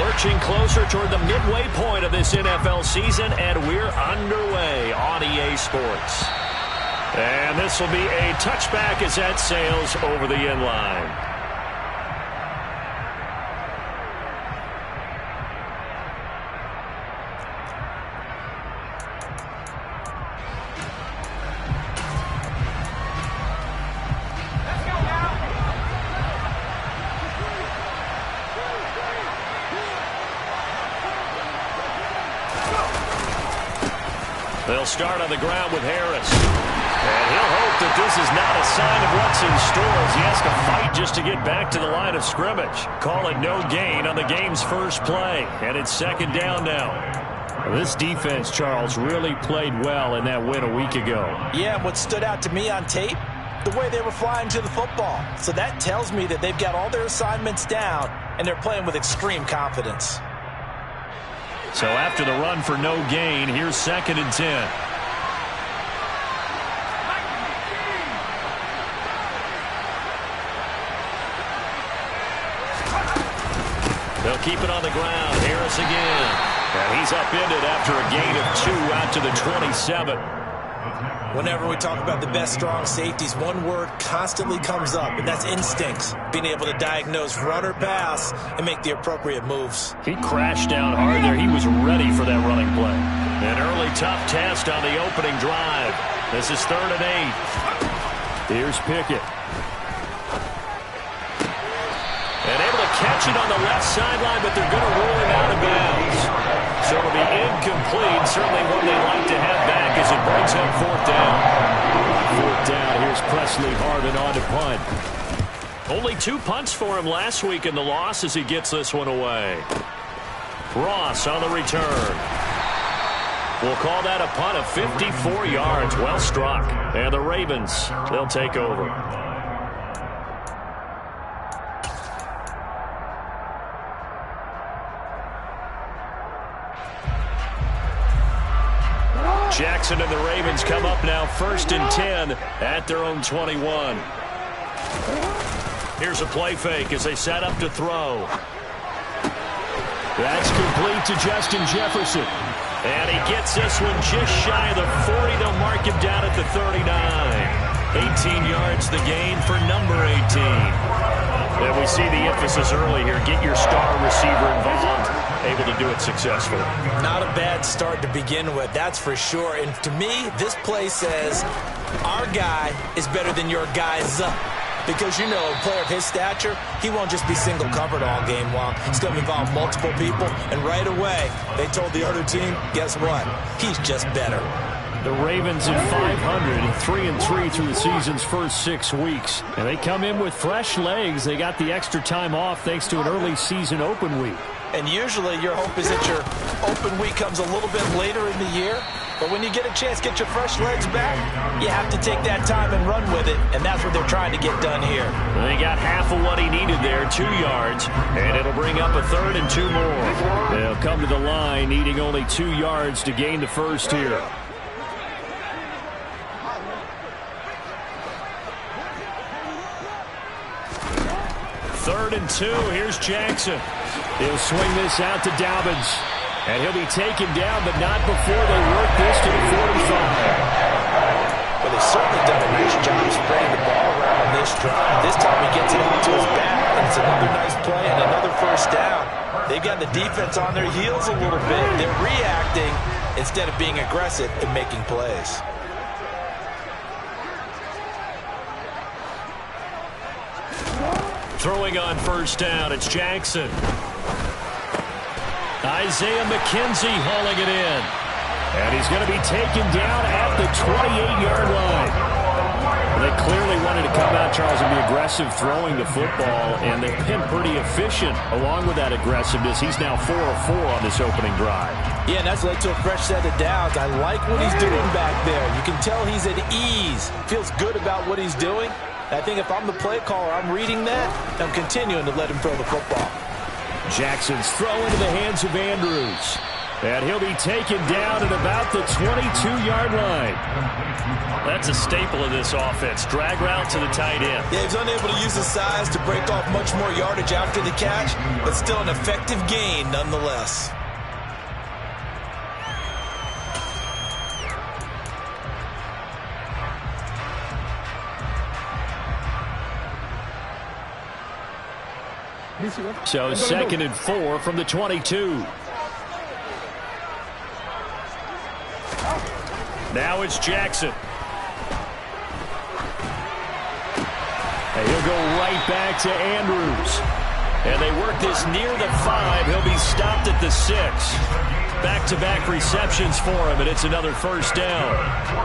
Lurching closer toward the midway point of this NFL season, and we're underway on EA Sports. And this will be a touchback as that sails over the end line. They'll start on the ground with Harris. And he'll hope that this is not a sign of what's in store as he has to fight just to get back to the line of scrimmage. Call it no gain on the game's first play. And it's second down now. This defense, Charles, really played well in that win a week ago. Yeah, what stood out to me on tape, the way they were flying to the football. So that tells me that they've got all their assignments down, and they're playing with extreme confidence. So after the run for no gain, here's 2nd and 10. They'll keep it on the ground. Harris again. And he's upended after a gain of 2 out to the 27. Whenever we talk about the best strong safeties, one word constantly comes up, and that's instincts. Being able to diagnose run or pass and make the appropriate moves. He crashed down hard there. He was ready for that running play. An early tough test on the opening drive. This is 3rd and 8. Here's Pickett. And able to catch it on the left sideline, but they're going to rule him out of bounds. So it'll be incomplete. Certainly one they like to have back as it brings up 4th down. 4th down. Here's Presley Harvin on to punt. Only 2 punts for him last week in the loss as he gets this one away. Ross on the return. We'll call that a punt of 54 yards. Well struck. And the Ravens, they'll take over. Jackson and the Ravens come up now 1st and 10 at their own 21. Here's a play fake as they set up to throw. That's complete to Justin Jefferson. And he gets this one just shy of the 40. They'll mark him down at the 39. 18 yards the gain for number 18. And we see the emphasis early here. Get your star receiver involved. Able to do it successfully. Not a bad start to begin with, that's for sure. And to me, this play says our guy is better than your guy's. Because, you know, a player of his stature, he won't just be single covered all game long. He's going to involve multiple people. And right away, they told the other team, guess what? He's just better. The Ravens at 500, 3-3 through the season's first 6 weeks. And they come in with fresh legs. They got the extra time off thanks to an early season open week. And usually your hope is that your open week comes a little bit later in the year. But when you get a chance to get your fresh legs back, you have to take that time and run with it. And that's what they're trying to get done here. They got half of what he needed there, 2 yards. And it'll bring up a 3rd and 2 more. They'll come to the line needing only 2 yards to gain the first here. 3rd and 2. Here's Jackson. He'll swing this out to Dobbins. And he'll be taken down, but not before they work this to the 45. Well, they've certainly done a nice job spreading the ball around on this drive. This time he gets it onto his back, and it's another nice play and another 1st down. They've got the defense on their heels a little bit. They're reacting instead of being aggressive and making plays. Throwing on 1st down, it's Jackson. Isaiah McKenzie hauling it in. And he's going to be taken down at the 28-yard line. They clearly wanted to come out, Charles, and be aggressive throwing the football, and they've been pretty efficient along with that aggressiveness. He's now 4 of 4 on this opening drive. Yeah, and that's led to a fresh set of downs. I like what he's doing back there. You can tell he's at ease. Feels good about what he's doing. I think if I'm the play caller, I'm reading that, and I'm continuing to let him throw the football. Jackson's throw into the hands of Andrews. And he'll be taken down at about the 22-yard line. That's a staple of this offense. Drag route to the tight end. Yeah, he's unable to use his size to break off much more yardage after the catch, but still an effective gain nonetheless. So 2nd and 4 from the 22. Now it's Jackson. And he'll go right back to Andrews. And they work this near the 5. He'll be stopped at the 6. Back-to-back receptions for him, and it's another first down.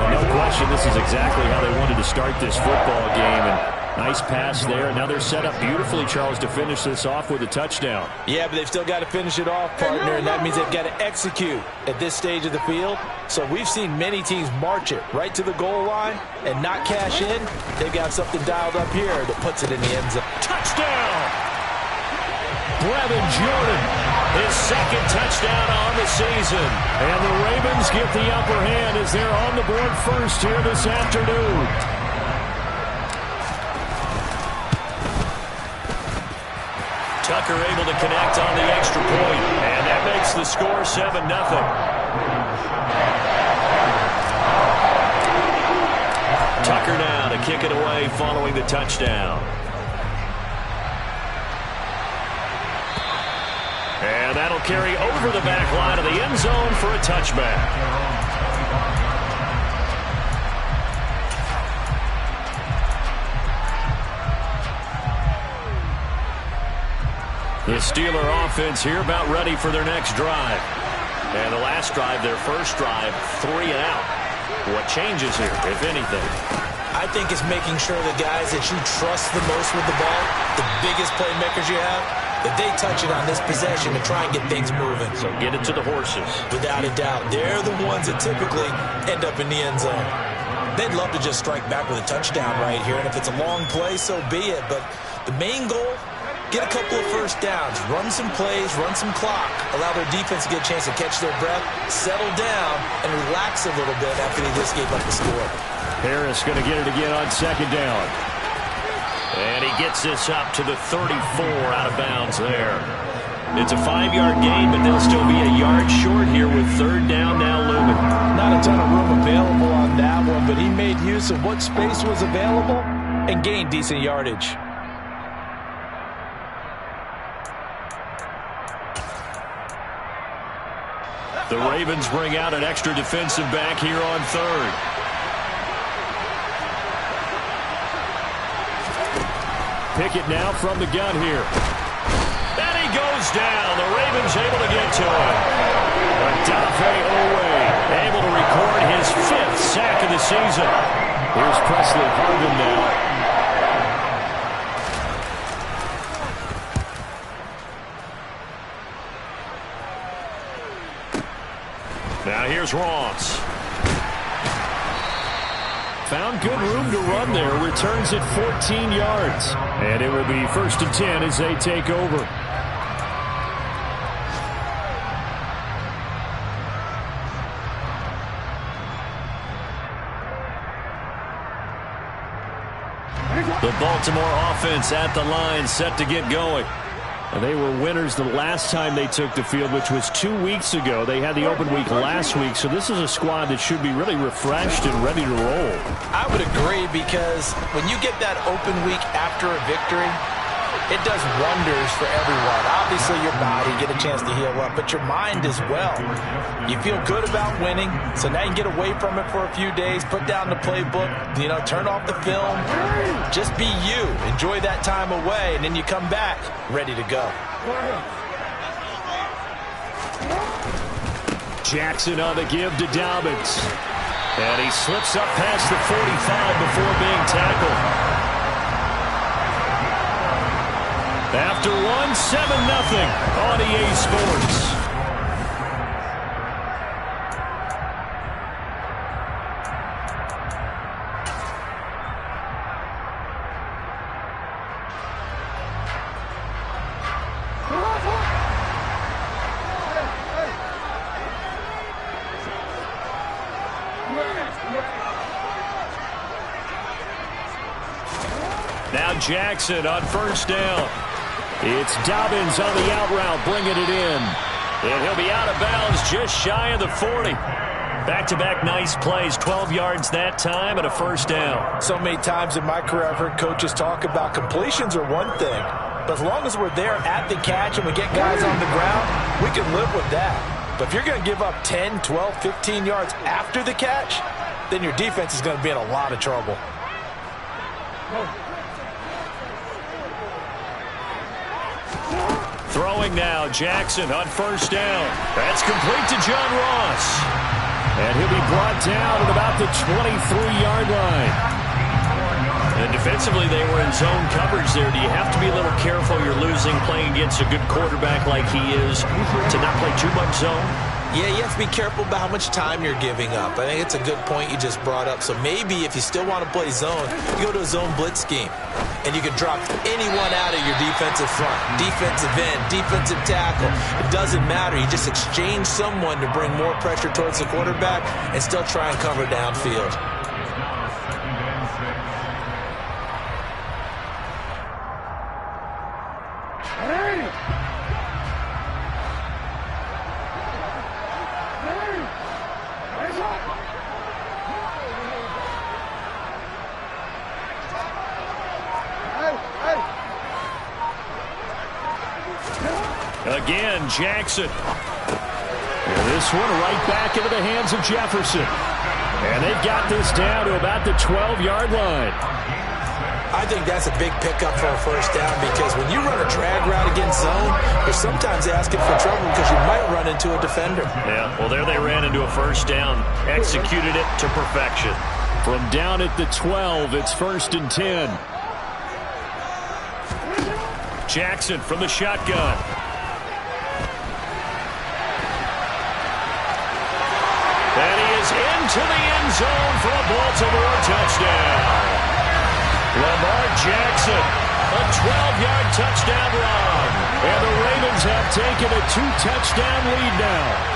And no question, this is exactly how they wanted to start this football game. And nice pass there. Now they're set up beautifully, Charles, to finish this off with a touchdown. Yeah, but they've still got to finish it off, partner, and that means they've got to execute at this stage of the field. So we've seen many teams march it right to the goal line and not cash in. They've got something dialed up here that puts it in the end zone. Touchdown! Brevin Jordan, his 2nd touchdown on the season. And the Ravens get the upper hand as they're on the board first here this afternoon. Tucker able to connect on the extra point, and that makes the score 7-0. Tucker now to kick it away following the touchdown. And that'll carry over the back line of the end zone for a touchback. The Steeler offense here about ready for their next drive. And the last drive, their first drive, 3 and out. What changes here, if anything? I think it's making sure the guys that you trust the most with the ball, the biggest playmakers you have, that they touch it on this possession to try and get things moving. So get it to the horses. Without a doubt. They're the ones that typically end up in the end zone. They'd love to just strike back with a touchdown right here, and if it's a long play, so be it. But the main goal, get a couple of first downs, run some plays, run some clock, allow their defense to get a chance to catch their breath, settle down, and relax a little bit after they just gave up the score. Harris going to get it again on 2nd down. And he gets this up to the 34 out of bounds there. It's a 5-yard gain, but they'll still be a yard short here with 3rd down now looming. Not a ton of room available on that one, but he made use of what space was available and gained decent yardage. The Ravens bring out an extra defensive back here on 3rd. Pickett now from the gun here. And he goes down. The Ravens able to get to him. Odafe Owe able to record his 5th sack of the season. Here's Presley Harvin now. Now here's Ross. Found good room to run there. Returns at 14 yards. And it will be 1st and 10 as they take over. The Baltimore offense at the line, set to get going. And they were winners the last time they took the field, which was 2 weeks ago. They had the open week last week, so this is a squad that should be really refreshed and ready to roll. I would agree, because when you get that open week after a victory, it does wonders for everyone. Obviously, your body, get a chance to heal up, but your mind as well. You feel good about winning, so now you can get away from it for a few days, put down the playbook, turn off the film, just be you. Enjoy that time away, and then you come back ready to go. Jackson on the give to Dobbins. And he slips up past the 45 before being tackled. After one, 7-0 on EA Sports. Jackson on first down. It's Dobbins on the out route, bringing it in. And he'll be out of bounds just shy of the 40. Back-to-back nice plays, 12 yards that time and a first down. So many times in my career I've heard coaches talk about completions are one thing, but as long as we're there at the catch and we get guys on the ground, we can live with that. But if you're going to give up 10, 12, 15 yards after the catch, then your defense is going to be in a lot of trouble. Throwing now, Jackson on first down. That's complete to John Ross. And he'll be brought down at about the 23-yard line. And defensively, they were in zone coverage there. Do you have to be a little careful? You're losing playing against a good quarterback like he is to not play too much zone? Yeah, you have to be careful about how much time you're giving up. I think it's a good point you just brought up. So maybe if you still want to play zone, you go to a zone blitz scheme. And you can drop anyone out of your defensive front, defensive end, defensive tackle. It doesn't matter. You just exchange someone to bring more pressure towards the quarterback and still try and cover downfield. Again, Jackson. And this one right back into the hands of Jefferson. And they've got this down to about the 12-yard line. I think that's a big pickup for a first down because when you run a drag route against zone, you're sometimes asking for trouble because you might run into a defender. Yeah, well, there they ran into a first down. Executed it to perfection. From down at the 12, it's 1st and 10. Jackson from the shotgun. And he is into the end zone for a Baltimore touchdown. Lamar Jackson, a 12-yard touchdown run. And the Ravens have taken a 2-touchdown lead now.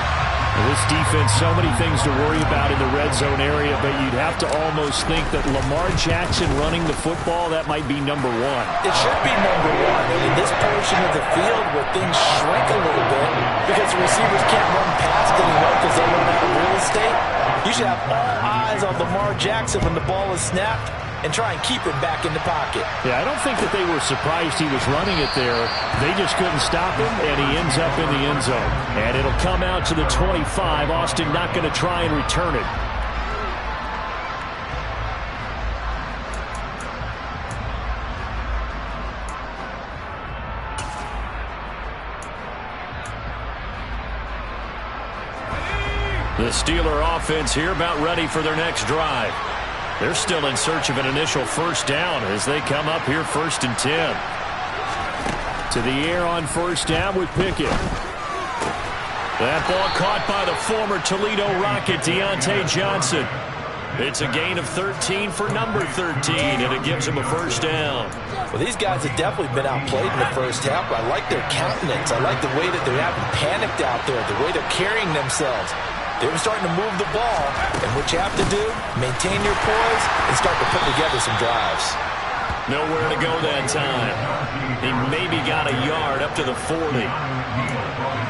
This defense, so many things to worry about in the red zone area, but you'd have to almost think that Lamar Jackson running the football, that might be number one. It should be number one. And in this portion of the field where things shrink a little bit because the receivers can't run past anymore because they run out of real estate, you should have all eyes on Lamar Jackson when the ball is snapped and try and keep him back in the pocket. Yeah, I don't think that they were surprised he was running it there. They just couldn't stop him, and he ends up in the end zone. And it'll come out to the 25. Austin not going to try and return it. The Steeler offense here about ready for their next drive. They're still in search of an initial first down as they come up here 1st and 10. To the air on first down with Pickett. That ball caught by the former Toledo Rocket, Deontay Johnson. It's a gain of 13 for number 13, and it gives him a first down. Well, these guys have definitely been outplayed in the first half. I like their countenance. I like the way that they haven't panicked out there, the way they're carrying themselves. They were starting to move the ball, and what you have to do, maintain your poise and start to put together some drives. Nowhere to go that time. He maybe got a yard up to the 40.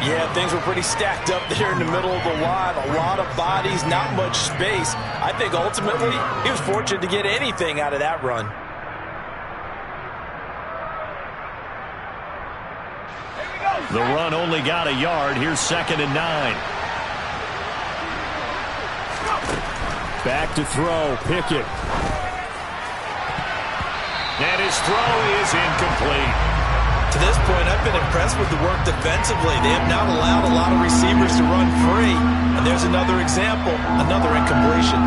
Yeah, things were pretty stacked up there in the middle of the line. A lot of bodies, not much space. I think ultimately he was fortunate to get anything out of that run. The run only got a yard. Here's 2nd and 9. Back to throw, Pickett. And his throw is incomplete. To this point, I've been impressed with the work defensively. They have not allowed a lot of receivers to run free. And there's another example, another incompletion.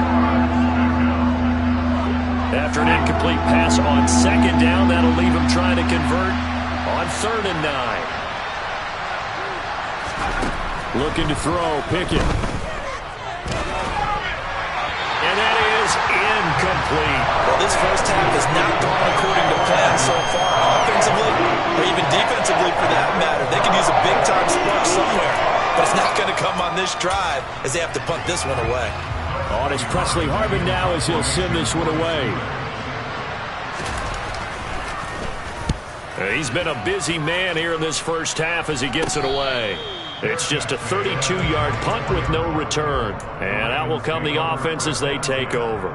After an incomplete pass on 2nd down, that'll leave him trying to convert on 3rd and 9. Looking to throw, Pickett. And that is incomplete. Well, this first half has not gone according to plan so far, offensively or even defensively for that matter. They could use a big-time spark somewhere, but it's not going to come on this drive as they have to punt this one away. On is Presley Harvin now as he'll send this one away. He's been a busy man here in this first half as he gets it away. It's just a 32-yard punt with no return. And out will come the offense as they take over.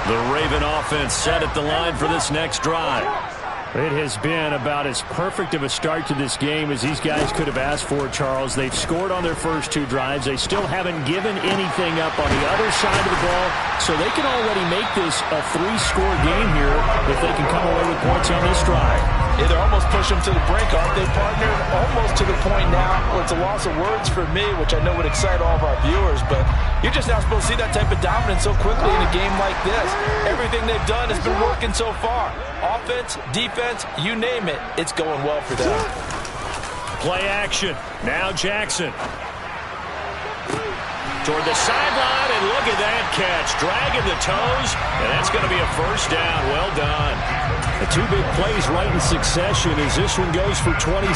The Raven offense set at the line for this next drive. It has been about as perfect of a start to this game as these guys could have asked for, Charles. They've scored on their first two drives. They still haven't given anything up on the other side of the ball, so they can already make this a three-score game here if they can come away with points on this drive. Yeah, they're almost pushing them to the brink, aren't they, partner? Almost to the point now where it's a loss of words for me, which I know would excite all of our viewers, but you're just not supposed to see that type of dominance so quickly in a game like this. Everything they've done has been working so far. Offense, defense, you name it, it's going well for them. Play action. Now Jackson. Toward the sideline, and look at that catch. Dragging the toes, and that's going to be a first down. Well done. The two big plays right in succession as this one goes for 27.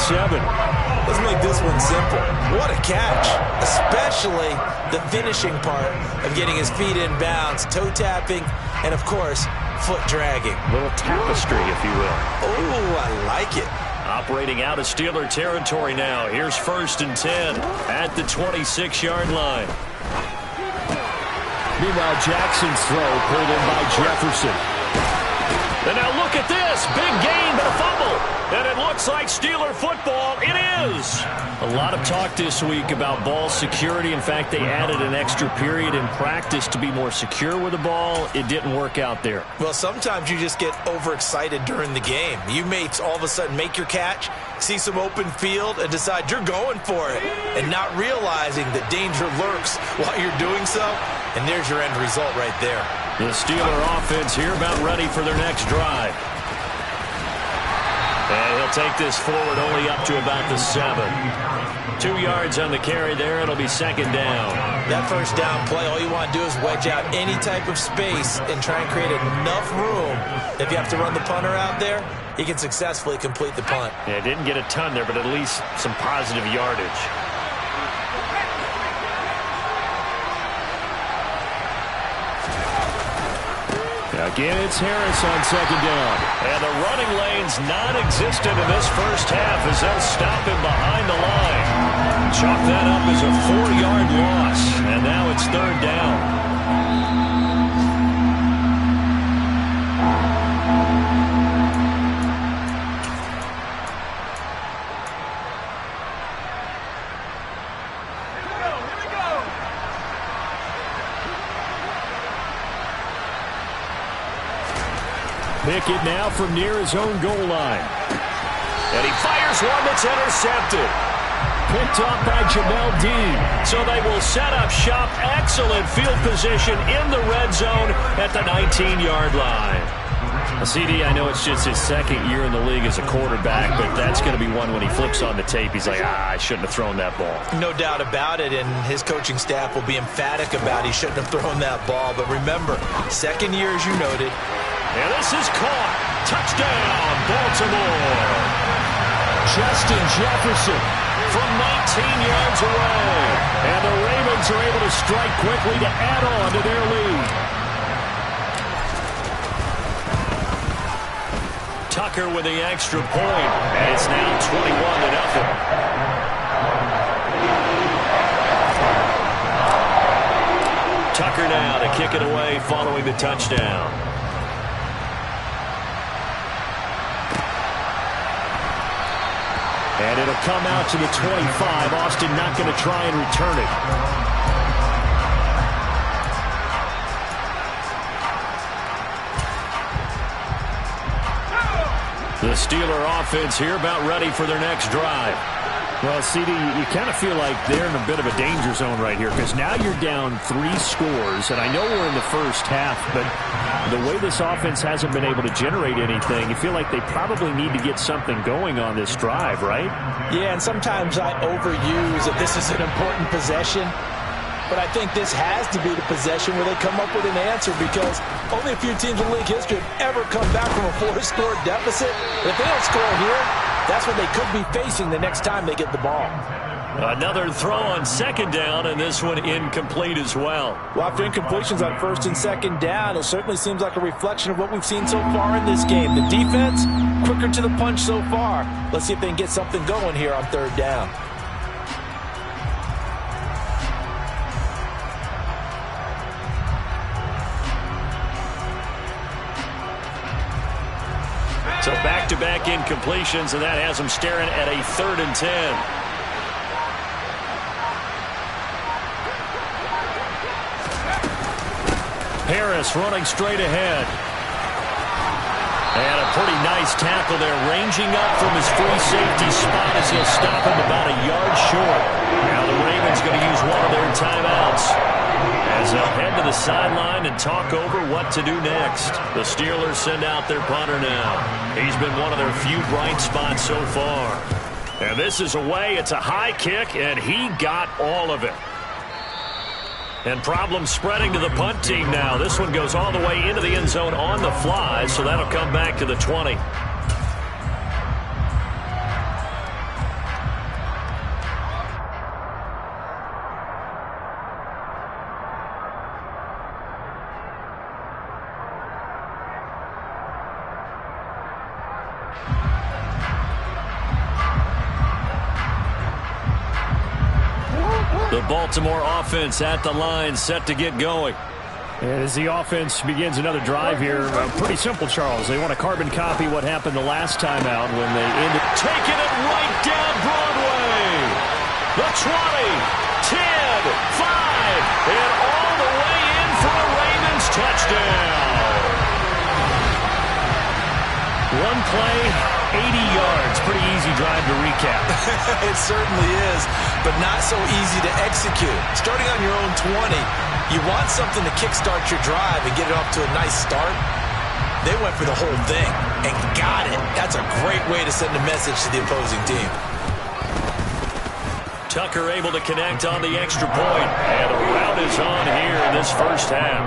Let's make this one simple. What a catch, especially the finishing part of getting his feet in bounds, toe tapping, and, of course, foot dragging. Little tapestry, if you will. Oh, I like it. Operating out of Steeler territory now. Here's 1st and 10 at the 26-yard line. Meanwhile, Jackson's throw pulled in by Jefferson. And now look at this. Big gain, but a fumble. And it looks like Steeler football. It is. A lot of talk this week about ball security. In fact, they added an extra period in practice to be more secure with the ball. It didn't work out there. Well, sometimes you just get overexcited during the game. You may all of a sudden make your catch, see some open field, and decide you're going for it, and not realizing that danger lurks while you're doing so. And there's your end result right there. The Steeler offense here about ready for their next drive. And he'll take this forward only up to about the 7. 2 yards on the carry there. It'll be 2nd down. That first down play, all you want to do is wedge out any type of space and try and create enough room. If you have to run the punter out there, he can successfully complete the punt. Yeah, didn't get a ton there, but at least some positive yardage. Again, it's Harris on 2nd down. And the running lane's non-existent in this first half as they'll stop him behind the line. Chalk that up as a 4-yard loss. And now it's 3rd down. Pickett now from near his own goal line. And he fires one that's intercepted. Picked off by Jamel Dean. So they will set up shop. Excellent field position in the red zone at the 19-yard line. CD, I know it's just his 2nd year in the league as a quarterback, but that's going to be one when he flips on the tape. He's like, I shouldn't have thrown that ball. No doubt about it, and his coaching staff will be emphatic about he shouldn't have thrown that ball. But remember, 2nd year, as you noted. And this is caught. Touchdown, Baltimore. Justin Jefferson from 19 yards away. And the Ravens are able to strike quickly to add on to their lead. Tucker with the extra point. And it's now 21-0. Tucker now to kick it away following the touchdown. And it'll come out to the 25. Austin not going to try and return it. The Steeler offense here about ready for their next drive. Well, CD, you kind of feel like they're in a bit of a danger zone right here because now you're down 3 scores, and I know we're in the first half, but the way this offense hasn't been able to generate anything, you feel like they probably need to get something going on this drive, right? Yeah, and sometimes I overuse that this is an important possession, but I think this has to be the possession where they come up with an answer because only a few teams in league history have ever come back from a 4-score deficit. But if they don't score here, That's what they could be facing the next time they get the ball. Another throw on second down, and this one incomplete as well. Well, after incompletions on first and second down, it certainly seems like a reflection of what we've seen so far in this game. The defense, quicker to the punch so far. Let's see if they can get something going here on third down. So back-to-back incompletions, and that has them staring at a 3rd and 10. Harris running straight ahead. And a pretty nice tackle there, ranging up from his free safety spot as he'll stop him about a yard short. Now the Ravens going to use one of their timeouts as they'll head to the sideline and talk over what to do next. The Steelers send out their punter now. He's been one of their few bright spots so far. And this is away. It's a high kick, and he got all of it. And problems spreading to the punt team now. This one goes all the way into the end zone on the fly, so that'll come back to the 20. The Baltimore offense at the line, set to get going. And as the offense begins another drive here, pretty simple, Charles. They want to carbon copy what happened the last time out when they ended. Taking it right down Broadway. The 20, 10, 5, and all the way in for a Ravens touchdown. One play, 80 yards. Pretty easy drive to recap. It certainly is, but not so easy to execute. Starting on your own 20, you want something to kickstart your drive and get it off to a nice start. They went for the whole thing and got it. That's a great way to send a message to the opposing team. Tucker able to connect on the extra point, and the route is on here in this first half.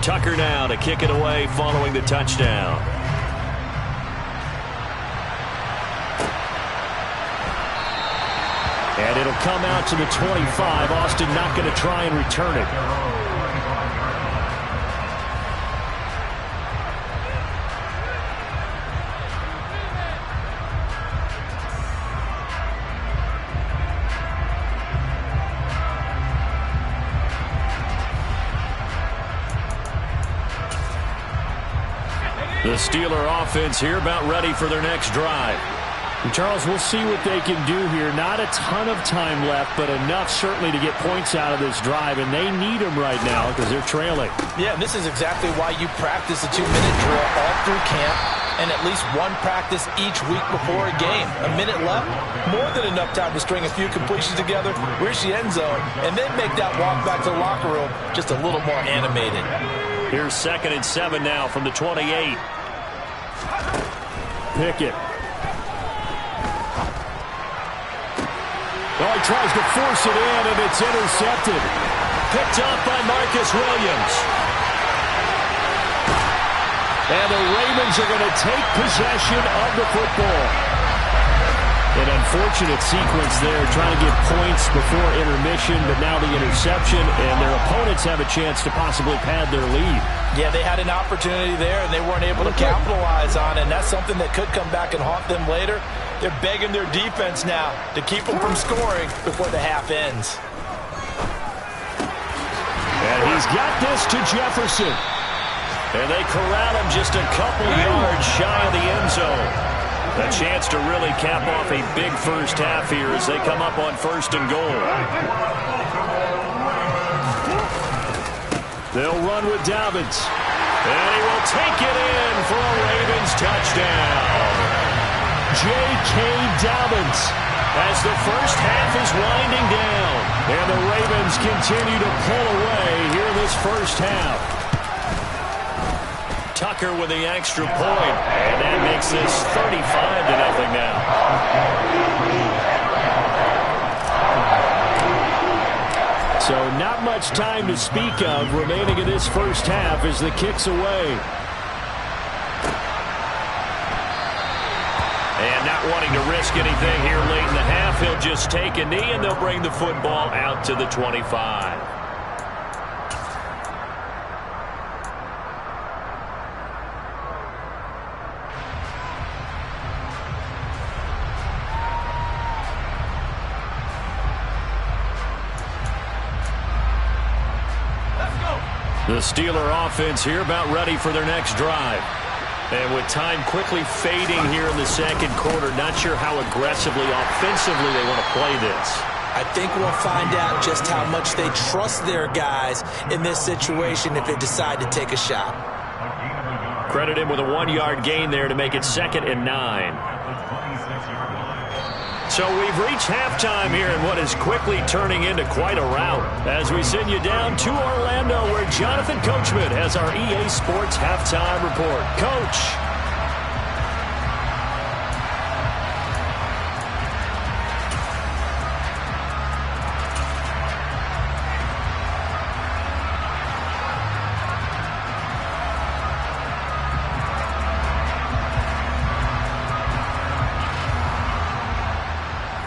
Tucker now to kick it away following the touchdown. And it'll come out to the 25. Austin not going to try and return it. The Steeler offense here about ready for their next drive. And Charles, we'll see what they can do here. Not a ton of time left, but enough certainly to get points out of this drive, and they need them right now because they're trailing. Yeah, and this is exactly why you practice a 2-minute drill all through camp and at least one practice each week before a game. A minute left, more than enough time to string a few completions together, reach the end zone, and then make that walk back to the locker room just a little more animated. Here's 2nd and 7 now from the 28. Pickett. Oh, he tries to force it in, and it's intercepted. Picked up by Marcus Williams. And the Ravens are going to take possession of the football. An unfortunate sequence there, trying to get points before intermission, but now the interception, and their opponents have a chance to possibly pad their lead. Yeah, they had an opportunity there, and they weren't able to capitalize on it, and that's something that could come back and haunt them later. They're begging their defense now to keep them from scoring before the half ends. And he's got this to Jefferson. And they corral him just a couple yards shy of the end zone. A chance to really cap off a big first half here as they come up on 1st and goal. They'll run with Dobbins. And he will take it in for a Ravens touchdown. J.K. Dobbins as the first half is winding down. And the Ravens continue to pull away here in this first half. Tucker with the extra point, and that makes this 35-0 now. So not much time to speak of remaining in this first half as the kick's away. And not wanting to risk anything here late in the half, he'll just take a knee, and they'll bring the football out to the 25. The Steeler offense here about ready for their next drive. And with time quickly fading here in the second quarter, not sure how aggressively, offensively they want to play this. I think we'll find out just how much they trust their guys in this situation if they decide to take a shot. Credit him with a 1-yard gain there to make it 2nd and 9. So we've reached halftime here in what is quickly turning into quite a rout as we send you down to Orlando where Jonathan Coachman has our EA Sports halftime report. Coach.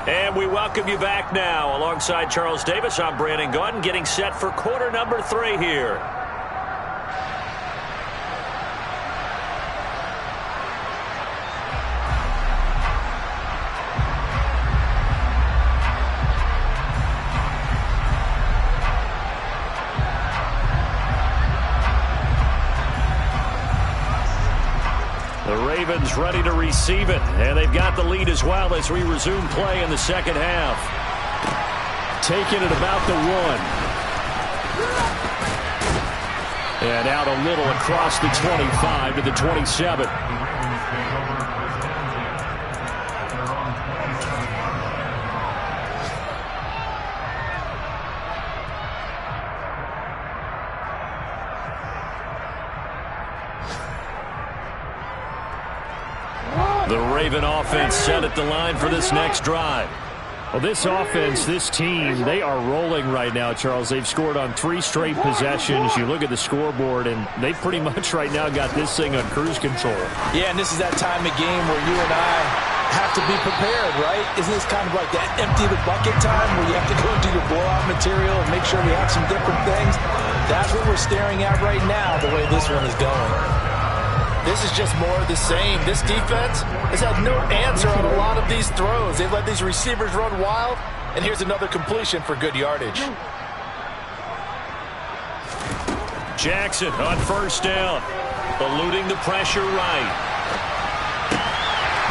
And we welcome you back now. Alongside Charles Davis, I'm Brandon Gaudin, getting set for quarter number 3 here. The Ravens ready to receive it, and they've got the lead as well as we resume play in the second half. Taking it about the 1. And out a little across the 25 to the 27. The Raven offense set at the line for this next drive. Well, this offense, this team, they are rolling right now, Charles. They've scored on 3 straight possessions. You look at the scoreboard, and they've pretty much right now got this thing on cruise control. Yeah, and this is that time of game where you and I have to be prepared, right? Isn't this kind of like that empty the bucket time where you have to go into your blowout material and make sure we have some different things? That's what we're staring at right now, the way this one is going. This is just more of the same. This defense has had no answer on a lot of these throws. They've let these receivers run wild, and here's another completion for good yardage. Jackson on first down, eluding the pressure right.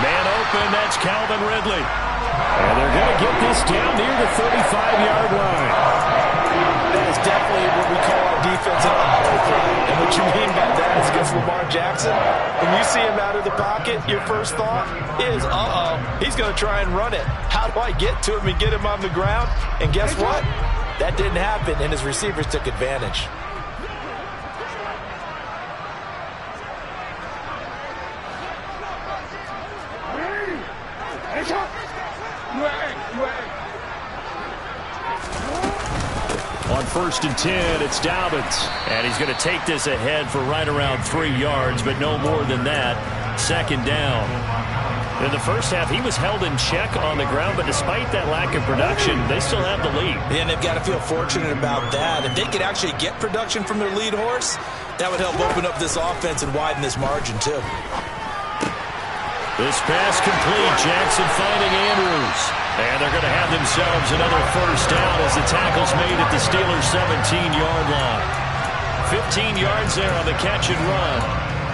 Man open, that's Calvin Ridley. And they're going to get this down near the 35-yard line. That is definitely what we call our defense an auto play. And what you mean by that is against Lamar Jackson, when you see him out of the pocket, your first thought is, he's going to try and run it. How do I get to him and get him on the ground? And guess what? That didn't happen, and his receivers took advantage. On 1st and 10, it's Dobbins. And he's going to take this ahead for right around 3 yards, but no more than that. 2nd down. In the first half, he was held in check on the ground, but despite that lack of production, they still have the lead. And they've got to feel fortunate about that. If they could actually get production from their lead horse, that would help open up this offense and widen this margin, too. This pass complete. Jackson finding Andrews. And they're going to have themselves another first down as the tackle's made at the Steelers' 17-yard line. 15 yards there on the catch and run.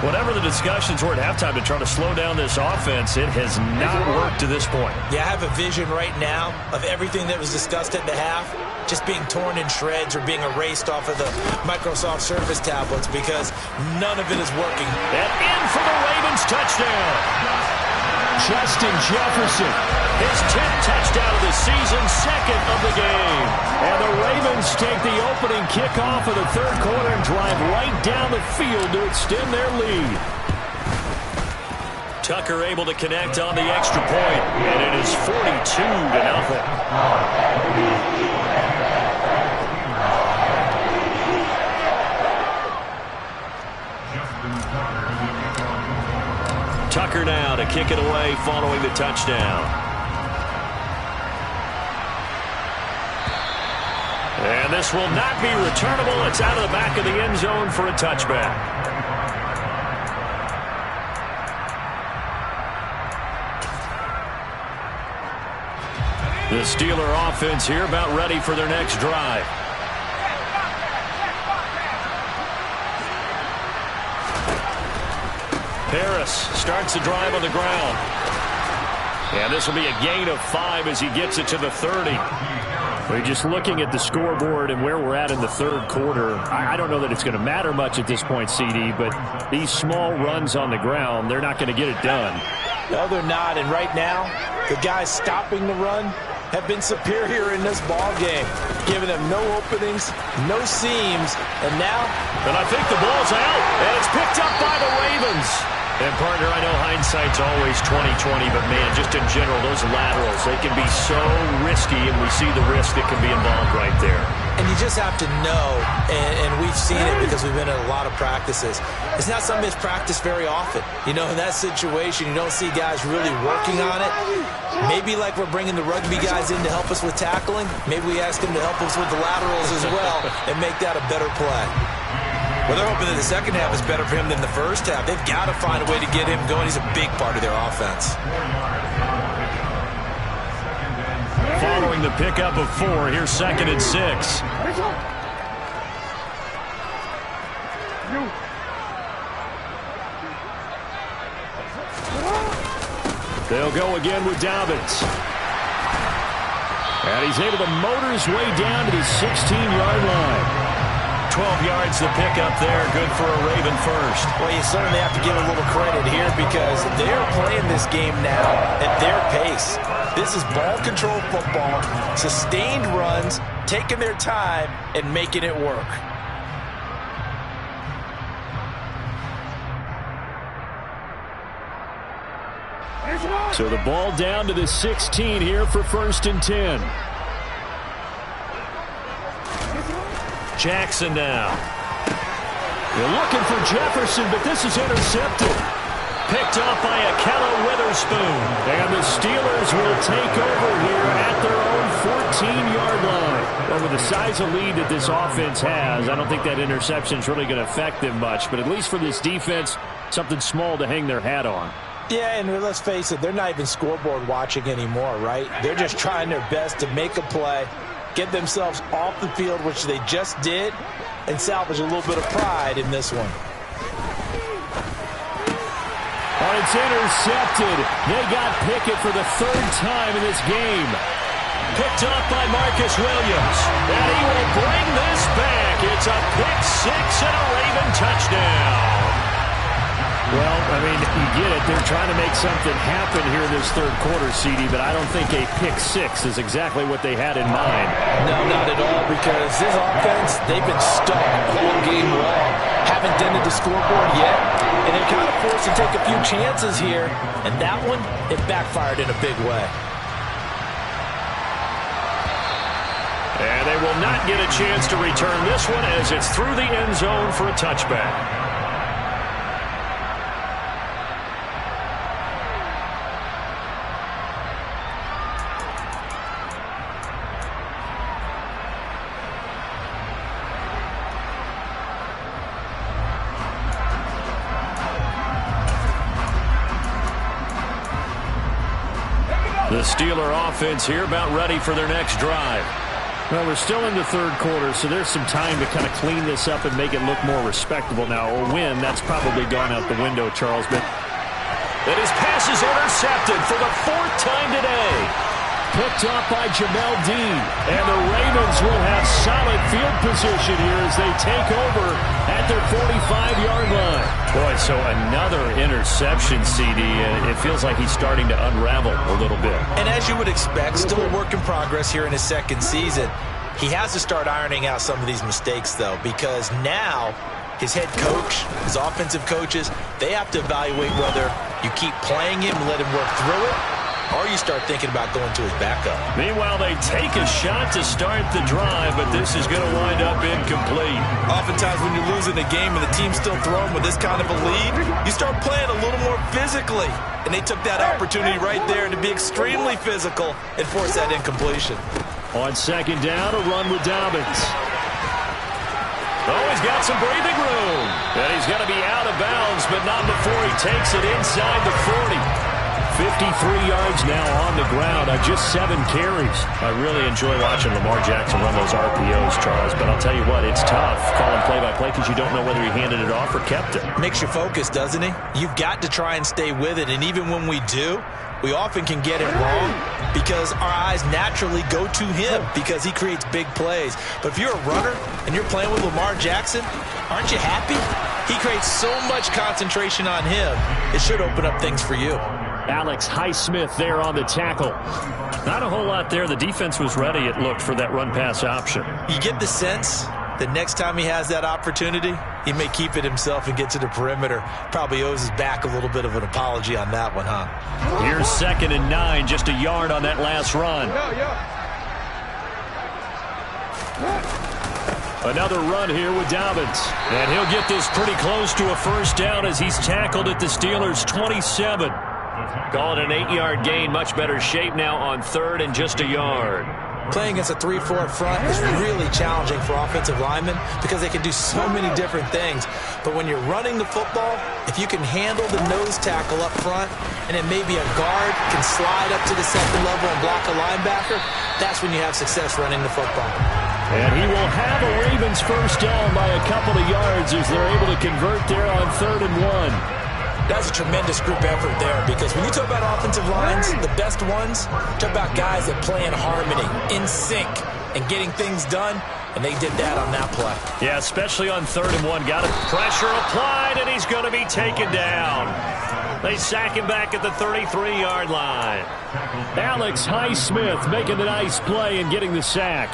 Whatever the discussions were at halftime to try to slow down this offense, it has not worked to this point. Yeah, I have a vision right now of everything that was discussed at the half just being torn in shreds or being erased off of the Microsoft Surface tablets because none of it is working. And in for the Ravens touchdown. Justin Jefferson. His 10th touchdown of the season, 2nd of the game. And the Ravens take the opening kickoff of the 3rd quarter and drive right down the field to extend their lead. Tucker able to connect on the extra point, and it is 42-0. kick it away following the touchdown. And this will not be returnable. It's out of the back of the end zone for a touchback. The Steeler offense here about ready for their next drive. Harris starts the drive on the ground. And this will be a gain of 5 as he gets it to the 30. We're just looking at the scoreboard and where we're at in the third quarter. I don't know that it's going to matter much at this point, CD, but these small runs on the ground, they're not going to get it done. No, they're not. And right now, the guys stopping the run have been superior in this ball game, giving them no openings, no seams, and now... And I think the ball's out, and it's picked up by the Ravens. And, partner, I know hindsight's always 20/20, but, man, just in general, those laterals, they can be so risky, and we see the risk that can be involved right there. And you just have to know, and we've seen it because we've been at a lot of practices, it's not something that's practiced very often. You know, in that situation, you don't see guys really working on it. Maybe like we're bringing the rugby guys in to help us with tackling, maybe we ask them to help us with the laterals as well and make that a better play. Well, they're hoping that the second half is better for him than the first half. They've got to find a way to get him going. He's a big part of their offense. Following the pickup of 4, here's 2nd and 6. They'll go again with Dobbins. And he's able to motor his way down to the 16-yard line. 12 yards the pickup there. Good for a Raven first. Well, you certainly have to give a little credit here because they're playing this game now at their pace. This is ball control football, sustained runs, taking their time and making it work. So the ball down to the 16 here for 1st and 10. Jackson now. They're looking for Jefferson, but this is intercepted. Picked off by Akello Witherspoon. And the Steelers will take over here at their own 14-yard line. Well, with the size of lead that this offense has, I don't think that interception is really going to affect them much. But at least for this defense, something small to hang their hat on. Yeah, and let's face it, they're not even scoreboard watching anymore, right? They're just trying their best to make a play, get themselves off the field, which they just did, and salvage a little bit of pride in this one. Oh, it's intercepted. They got Pickett for the 3rd time in this game. Picked up by Marcus Williams. And he will bring this back. It's a pick 6 and a Raven touchdown. Well, I mean, you get it. They're trying to make something happen here in this third quarter, CD, but I don't think a pick 6 is exactly what they had in mind. No, not at all, because this offense, they've been stuck all game long. Haven't dented the scoreboard yet, and they're kind of forced to take a few chances here, and that one, it backfired in a big way. And they will not get a chance to return this one as it's through the end zone for a touchback. The Steeler offense here about ready for their next drive. Well, we're still in the third quarter, so there's some time to kind of clean this up and make it look more respectable now. A win, that's probably gone out the window, Charles. But his pass is intercepted for the 4th time today. Picked off by Jamel Dean. And the Ravens will have solid field position here as they take over at their 45-yard line. Boy, so another interception, CD. It feels like he's starting to unravel a little bit. And as you would expect, still a work in progress here in his 2nd season. He has to start ironing out some of these mistakes, though, because now his head coach, his offensive coaches, they have to evaluate whether you keep playing him and let him work through it, or you start thinking about going to his backup. Meanwhile, they take a shot to start the drive, but this is going to wind up incomplete. Oftentimes when you're losing a game and the team's still throwing with this kind of a lead, you start playing a little more physically. And they took that opportunity right there to be extremely physical and force that incompletion. On second down, a run with Dobbins. Oh, he's got some breathing room. And he's going to be out of bounds, but not before he takes it inside the 40. 53 yards now on the ground on just 7 carries. I really enjoy watching Lamar Jackson run those RPOs, Charles, but I'll tell you what, it's tough calling play-by-play because you don't know whether he handed it off or kept it. Makes you focus, doesn't he? You've got to try and stay with it, and even when we do, we often can get it wrong because our eyes naturally go to him because he creates big plays. But if you're a runner and you're playing with Lamar Jackson, aren't you happy? He creates so much concentration on him, it should open up things for you. Alex Highsmith there on the tackle. Not a whole lot there. The defense was ready, it looked, for that run-pass option. You get the sense that next time he has that opportunity, he may keep it himself and get to the perimeter. Probably owes his back a little bit of an apology on that one, huh? Here's 2nd and 9, just a yard on that last run. Another run here with Dobbins. And he'll get this pretty close to a first down as he's tackled at the Steelers' 27. Call it an 8-yard gain. Much better shape now on 3rd and just a yard. Playing against a 3-4 front is really challenging for offensive linemen because they can do so many different things. But when you're running the football, if you can handle the nose tackle up front and then maybe a guard can slide up to the 2nd level and block a linebacker, that's when you have success running the football. And he will have a Ravens first down by a couple of yards as they're able to convert there on 3rd and 1. That's a tremendous group effort there because when you talk about offensive lines, the best ones, talk about guys that play in harmony, in sync, and getting things done, and they did that on that play. Yeah, especially on 3rd and 1. Got it. Pressure applied, and he's going to be taken down. They sack him back at the 33-yard line. Alex Highsmith making the nice play and getting the sack.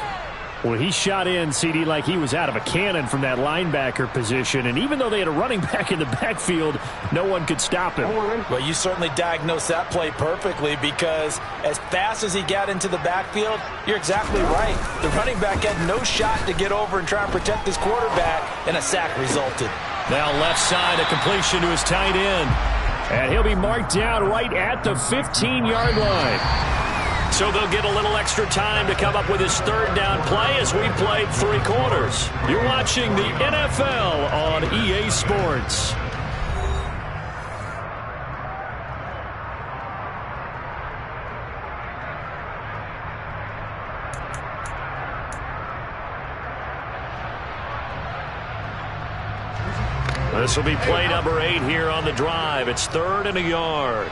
Well, he shot in, CD, like he was out of a cannon from that linebacker position. And even though they had a running back in the backfield, no one could stop him. Well, you certainly diagnosed that play perfectly because as fast as he got into the backfield, you're exactly right. The running back had no shot to get over and try and protect his quarterback, and a sack resulted. Now left side, a completion to his tight end. And he'll be marked down right at the 15-yard line. So they'll get a little extra time to come up with his 3rd down play as we played 3 quarters. You're watching the NFL on EA Sports. This will be play number 8 here on the drive. It's 3rd and a yard.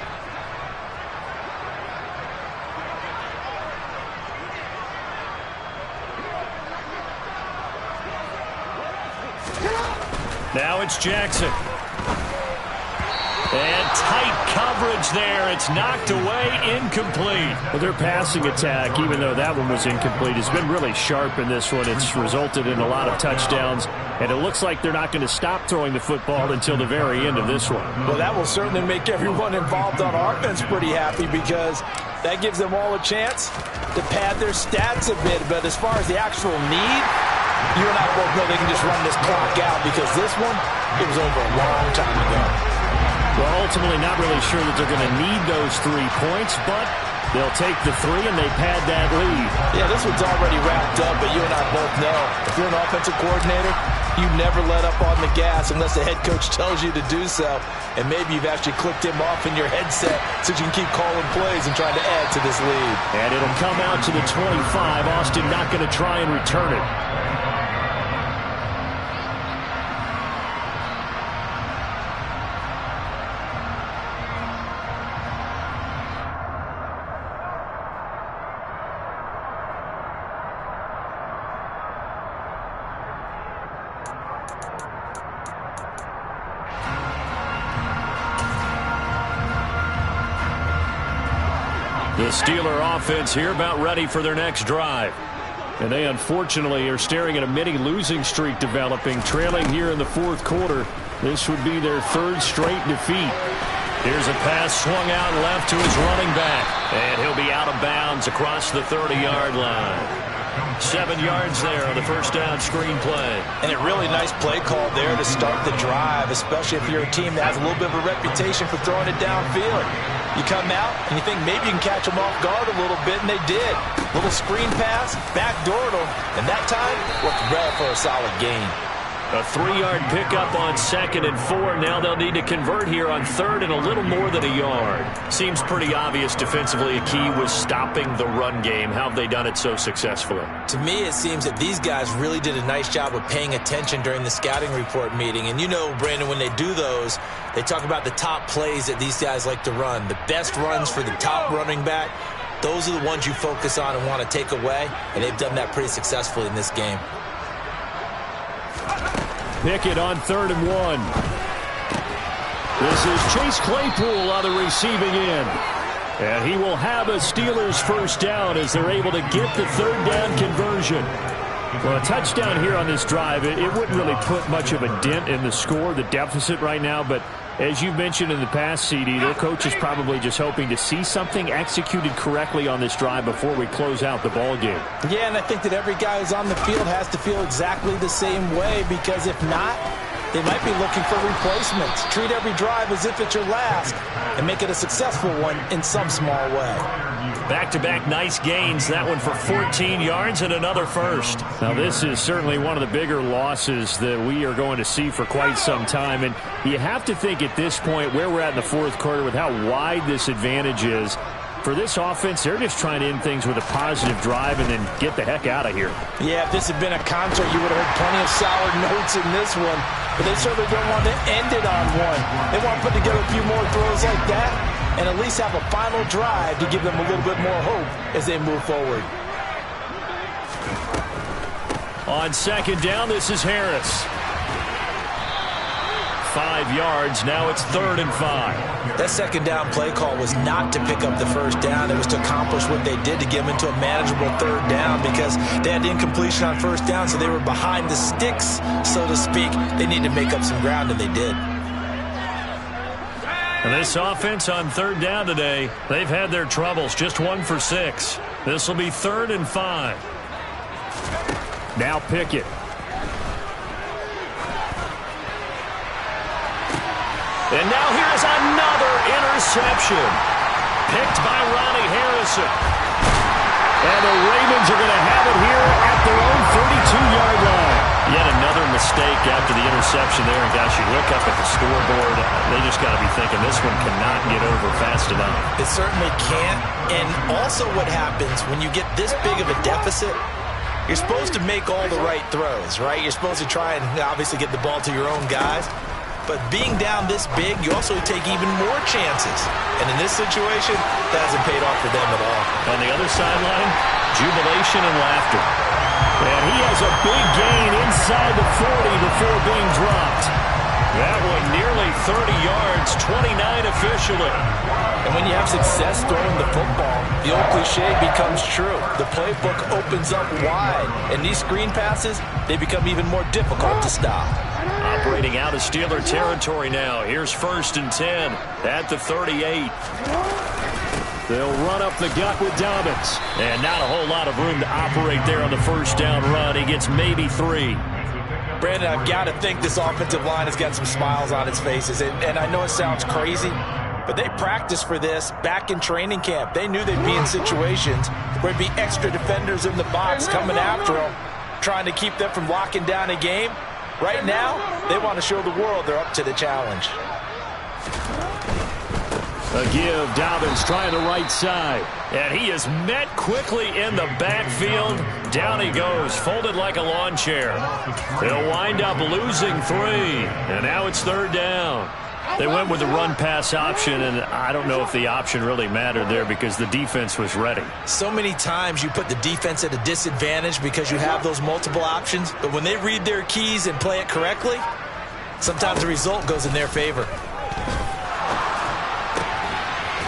Now it's Jackson. And tight coverage there. It's knocked away, incomplete. Well, their passing attack, even though that one was incomplete, has been really sharp in this one. It's resulted in a lot of touchdowns, and it looks like they're not going to stop throwing the football until the very end of this one. Well, that will certainly make everyone involved on offense pretty happy because that gives them all a chance to pad their stats a bit. But as far as the actual need, you and I both know they can just run this clock out because this one, it was over a long time ago. Well, ultimately not really sure that they're going to need those 3 points, but they'll take the 3 and they pad that lead. Yeah, this one's already wrapped up, but you and I both know if you're an offensive coordinator, you never let up on the gas unless the head coach tells you to do so. And maybe you've actually clicked him off in your headset so you can keep calling plays and trying to add to this lead. And it'll come out to the 25. Austin not going to try and return it. The Steeler offense here about ready for their next drive. And they unfortunately are staring at a mini losing streak developing, trailing here in the 4th quarter. This would be their 3rd straight defeat. Here's a pass swung out left to his running back. And he'll be out of bounds across the 30-yard line. 7 yards there on the first down screen play. And a really nice play call there to start the drive, especially if you're a team that has a little bit of a reputation for throwing it downfield. You come out and you think maybe you can catch them off guard a little bit, and they did. Little screen pass, backdoored them, and that time worked well for a solid gain. A 3-yard pickup on 2nd and 4. Now they'll need to convert here on 3rd and a little more than a yard. Seems pretty obvious defensively a key was stopping the run game. How have they done it so successfully? To me, it seems that these guys really did a nice job of paying attention during the scouting report meeting. And you know, Brandon, when they do those, they talk about the top plays that these guys like to run. The best runs for the top running back, those are the ones you focus on and want to take away. And they've done that pretty successfully in this game. Pickett on 3rd and 1. This is Chase Claypool on the receiving end. And he will have a Steelers first down as they're able to get the 3rd down conversion. Well, a touchdown here on this drive, it wouldn't really put much of a dent in the score, the deficit right now, but as you mentioned in the past, CD, their coach is probably just hoping to see something executed correctly on this drive before we close out the ball game. Yeah, and I think that every guy who's on the field has to feel exactly the same way, because if not, they might be looking for replacements. Treat every drive as if it's your last and make it a successful one in some small way. Back-to-back nice gains. That one for 14 yards and another first. Now, this is certainly one of the bigger losses that we are going to see for quite some time. And you have to think at this point where we're at in the 4th quarter with how wide this advantage is. For this offense, they're just trying to end things with a positive drive and then get the heck out of here. Yeah, if this had been a concert, you would have heard plenty of sour notes in this one. But they certainly don't want to end it on one. They want to put together a few more throws like that and at least have a final drive to give them a little bit more hope as they move forward. On 2nd down, this is Harris. 5 yards. Now it's 3rd and 5. That 2nd down play call was not to pick up the first down. It was to accomplish what they did to get them into a manageable 3rd down, because they had incompletion on 1st down, so they were behind the sticks, so to speak. They needed to make up some ground, and they did. And this offense on 3rd down today, they've had their troubles. Just 1 for 6. This will be 3rd and 5. Now Pickett. And now here's another interception. Picked by Ronnie Harrison. And the Ravens are going to have it here at their own 32-yard line. Yet another mistake after the interception there. And gosh, you look up at the scoreboard, they just got to be thinking this one cannot get over fast enough. It certainly can't. And also what happens when you get this big of a deficit, you're supposed to make all the right throws, right? You're supposed to try and obviously get the ball to your own guys. But being down this big, you also take even more chances. And in this situation, that hasn't paid off for them at all. On the other sideline, jubilation and laughter. And he has a big gain inside the 40 before being dropped. That one nearly 30 yards, 29 officially. And when you have success throwing the football, the old cliche becomes true. The playbook opens up wide. And these screen passes, they become even more difficult to stop. Operating out of Steeler territory now. Here's 1st and 10 at the 38. They'll run up the gut with Dobbins. And not a whole lot of room to operate there on the 1st down run. He gets maybe 3. Brandon, I've got to think this offensive line has got some smiles on its faces. And I know it sounds crazy, but they practiced for this back in training camp. They knew they'd be in situations where there'd be extra defenders in the box coming after them, trying to keep them from locking down a game. Right now, they want to show the world they're up to the challenge. A give, Dobbins trying the right side. And he is met quickly in the backfield. Down he goes, folded like a lawn chair. They'll wind up losing 3. And now it's 3rd down. They went with the run-pass option, and I don't know if the option really mattered there because the defense was ready. So many times you put the defense at a disadvantage because you have those multiple options, but when they read their keys and play it correctly, sometimes the result goes in their favor.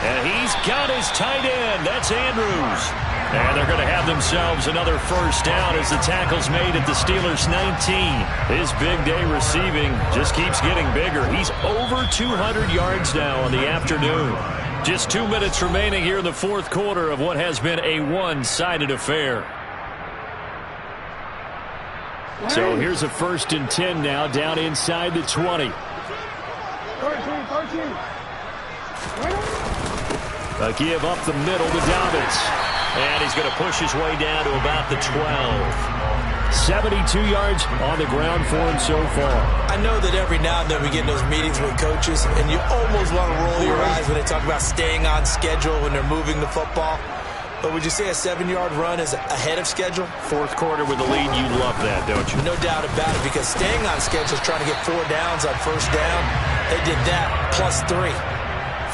And he's got his tight end. That's Andrews. And they're going to have themselves another first down as the tackle's made at the Steelers' 19. His big day receiving just keeps getting bigger. He's over 200 yards now on the afternoon. Just 2 minutes remaining here in the fourth quarter of what has been a one-sided affair. So here's a 1st and 10 now, down inside the 20. A give up the middle to Dobbins. And he's going to push his way down to about the 12. 72 yards on the ground for him so far. I know that every now and then we get in those meetings with coaches, and you almost want to roll your eyes when they talk about staying on schedule when they're moving the football. But would you say a 7-yard run is ahead of schedule? Fourth quarter with the lead, you love that, don't you? No doubt about it, because staying on schedule is trying to get 4 downs on first down. They did that, plus 3.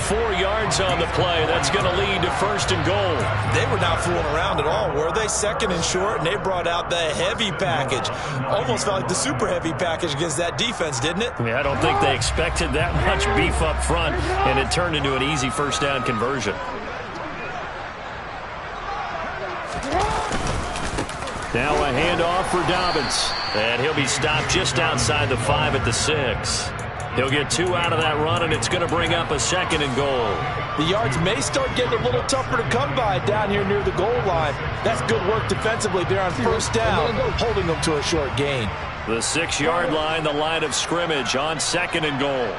4 yards on the play. That's going to lead to 1st and goal. They were not fooling around at all, were they? 2nd and short, and they brought out the heavy package. Almost felt like the super heavy package against that defense, didn't it? Yeah, I don't think they expected that much beef up front, and it turned into an easy first down conversion. Now a handoff for Dobbins. And he'll be stopped just outside the 5 at the 6. He'll get 2 out of that run, and it's going to bring up a 2nd and goal. The yards may start getting a little tougher to come by down here near the goal line. That's good work defensively there on first down, holding them to a short gain. The 6-yard line, the line of scrimmage on 2nd and goal.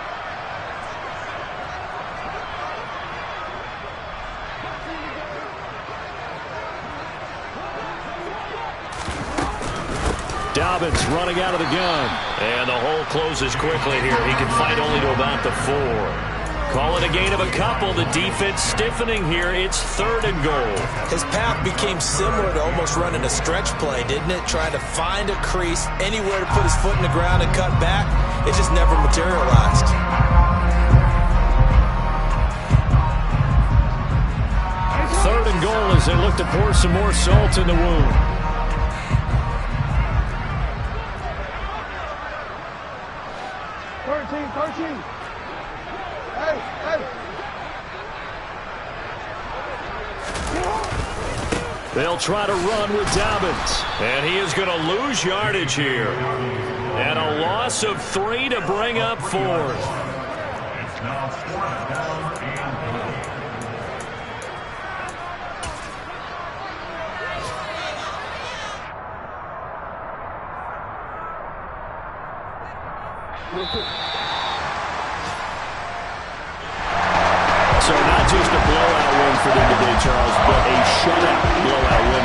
Dobbins running out of the gun. And the hole closes quickly here. He can fight only to about the 4. Call it a gain of a couple. The defense stiffening here. It's 3rd and goal. His path became similar to almost running a stretch play, didn't it? Trying to find a crease, anywhere to put his foot in the ground and cut back. It just never materialized. Third and goal as they look to pour some more salt in the wound. They'll try to run with Dobbins. And he is going to lose yardage here. And a loss of 3 to bring up 4th. So not just a blowout win for them today, Charles, but a shutout blowout win.